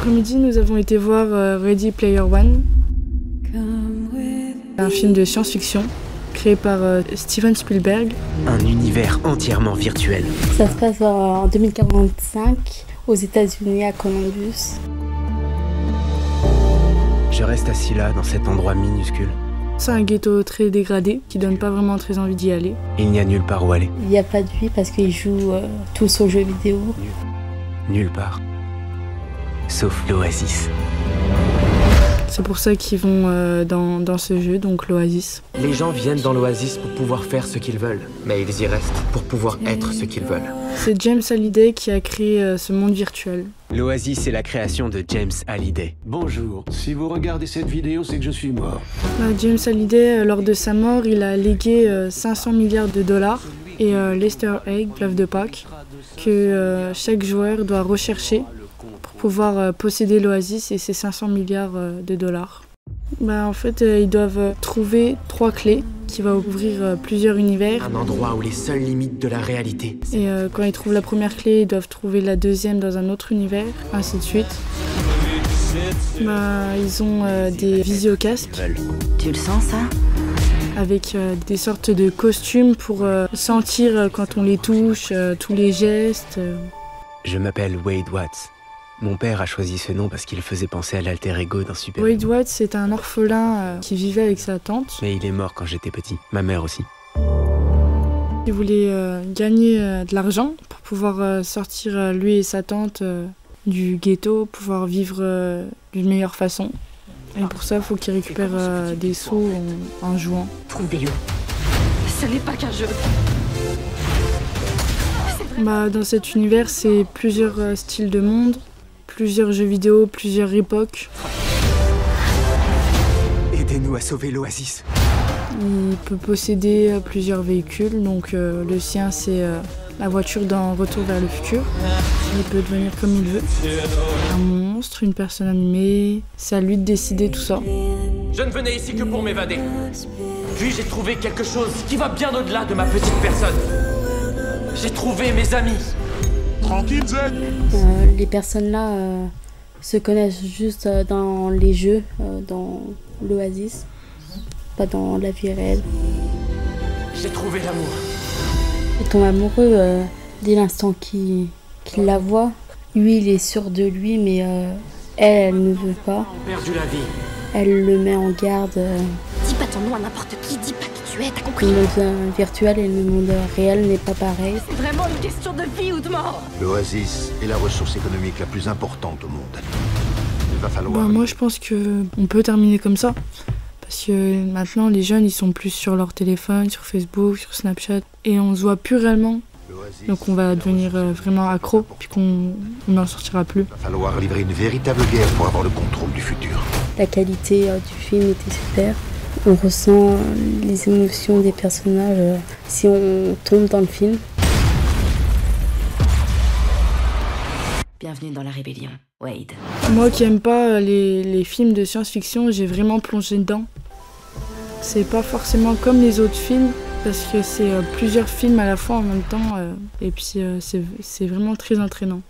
après-midi, nous avons été voir Ready Player One, un film de science-fiction créé par Steven Spielberg. Un univers entièrement virtuel. Ça se passe en 2045 aux États-Unis, à Columbus. Je reste assis là, dans cet endroit minuscule. C'est un ghetto très dégradé qui donne pas vraiment très envie d'y aller. Il n'y a nulle part où aller. Il n'y a pas de vie parce qu'ils jouent tous aux jeux vidéo. Nulle part. Sauf l'Oasis. C'est pour ça qu'ils vont dans ce jeu, donc l'Oasis. Les gens viennent dans l'Oasis pour pouvoir faire ce qu'ils veulent, mais ils y restent pour pouvoir être ce qu'ils veulent. C'est James Hallyday qui a créé ce monde virtuel. L'Oasis est la création de James Hallyday. Bonjour, si vous regardez cette vidéo, c'est que je suis mort. James Hallyday, lors de sa mort, il a légué 500 milliards de dollars et l'Easter egg, l'œuf de Pâques, que chaque joueur doit rechercher pour pouvoir posséder l'Oasis et ses 500 milliards de dollars. En fait, ils doivent trouver 3 clés qui vont ouvrir plusieurs univers. Un endroit où les seules limites de la réalité. Et quand ils trouvent la première clé, ils doivent trouver la deuxième dans un autre univers, ainsi de suite. Ils ont des visiocasques. Tu le sens, ça? Avec des sortes de costumes pour sentir quand on les touche, tous les gestes. Je m'appelle Wade Watts. Mon père a choisi ce nom parce qu'il faisait penser à l'alter ego d'un super. Wade Watts, c'est un orphelin qui vivait avec sa tante. Mais il est mort quand j'étais petit. Ma mère aussi. Il voulait gagner de l'argent pour pouvoir sortir lui et sa tante du ghetto, pouvoir vivre d'une meilleure façon. Et pour ça, il faut qu'il récupère des sous en jouant. Trouvez-le. Ce n'est pas qu'un jeu. Dans cet univers, c'est plusieurs styles de monde, plusieurs jeux vidéo, plusieurs époques. Aidez-nous à sauver l'Oasis. Il peut posséder plusieurs véhicules, donc le sien c'est la voiture dans Retour vers le futur. Il peut devenir comme il veut. Un monstre, une personne animée, c'est à lui de décider tout ça. Je ne venais ici que pour m'évader. Puis j'ai trouvé quelque chose qui va bien au-delà de ma petite personne. J'ai trouvé mes amis. Tranquille, Zed. Les personnes là se connaissent juste dans les jeux, dans l'Oasis, pas dans la vie réelle. J'ai trouvé l'amour. Il tombe amoureux dès l'instant qu'il la voit. Lui, il est sûr de lui, mais elle ne veut pas. J'ai perdu la vie. Elle le met en garde. Dis pas ton nom à n'importe qui, dis pas qui tu es, t'as compris? Le monde virtuel et le monde réel n'est pas pareil. C'est vraiment une question de vie ou de mort. L'Oasis est la ressource économique la plus importante au monde. Il va falloir... Moi, je pense qu'on peut terminer comme ça. Parce que maintenant, les jeunes, ils sont plus sur leur téléphone, sur Facebook, sur Snapchat. Et on se voit plus réellement. Donc on va devenir vraiment accro, puis qu'on n'en sortira plus. Il va falloir livrer une véritable guerre pour avoir le contrôle du futur. La qualité du film était super. On ressent les émotions des personnages si on tombe dans le film. Bienvenue dans la rébellion, Wade. Moi qui aime pas les films de science-fiction, j'ai vraiment plongé dedans. C'est pas forcément comme les autres films, parce que c'est plusieurs films à la fois en même temps, et puis c'est vraiment très entraînant.